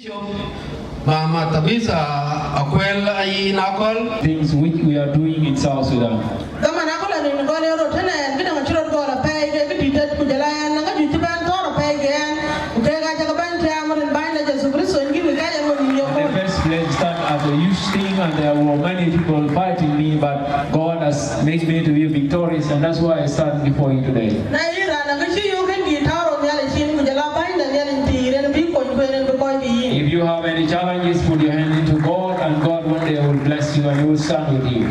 Mama Tabitha, Akuel, Akuel. Things which we are doing in South Sudan. The first place start as a youth thing, and there were many people fighting me, but God has made me to be victorious, and that's why I stand before you today. If you have any challenges, put your hand into God, and God one day will bless you and He will stand with you.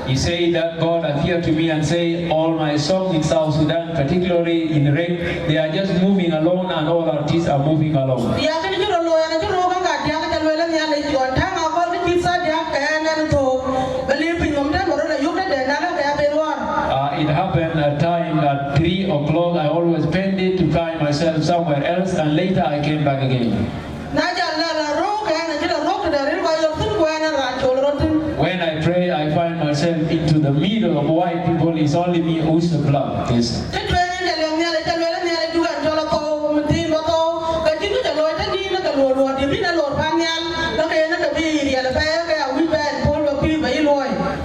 He said that God appeared to me and said, all my songs in South Sudan, particularly in Rek, they are just moving along, and all artists are moving along. It happened at time at 3 o'clock. I always spend it to find myself somewhere else, and later I came back again. When I pray, I find myself into the middle of white people. It's only me who's the black. Yes.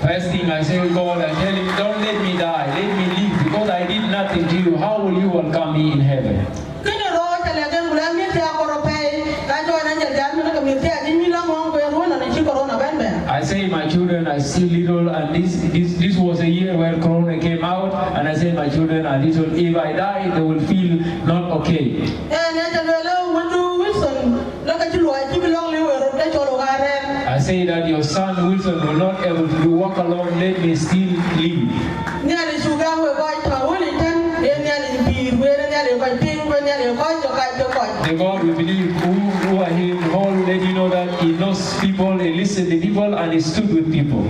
First thing I say, God, I tell Him, don't let me die, let me live, because I did nothing to you. How will you welcome me in heaven? I say, my children are still little, and this was a year where Corona came out, and I say, my children are little. If I die, they will feel not okay. I say that your son Wilson will not able to walk alone. Let me still live. The God we believe who are Him, all let you know that He knows people, He listens to people, and He stood with people.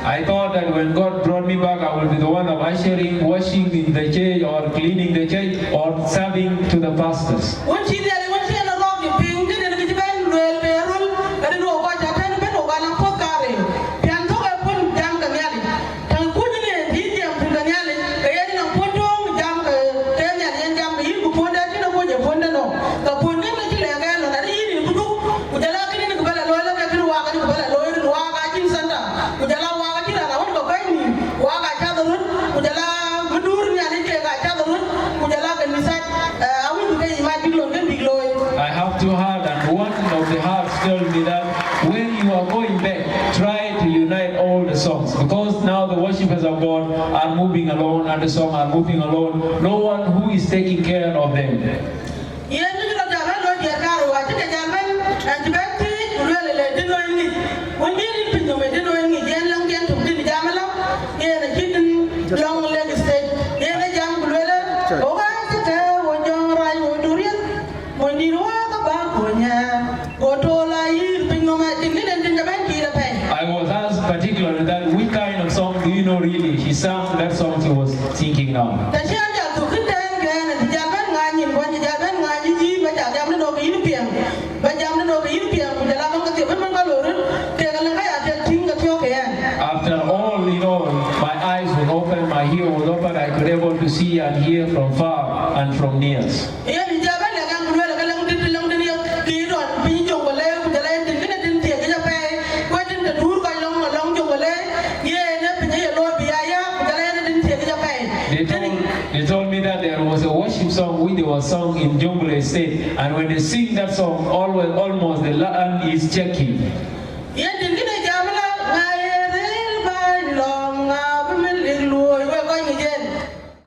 I thought that when God brought me back, I will be the one of ushering, washing in the church, or cleaning the church, or serving to the pastors. I have two hearts, and one of the hearts told me that when you are going back, try to unite all the songs, because now the worshippers of God are moving alone, and the songs are moving alone. No one who is taking care of them. I was asked particularly that which kind of song do you know really? She sang that song she was thinking now. After all, you know, my eyes were open, my ear was open, I could able to see and hear from far and from near. They told me that there was a worship song which they were sung in Jungle Estate, and when they sing that song, almost the land is shaking.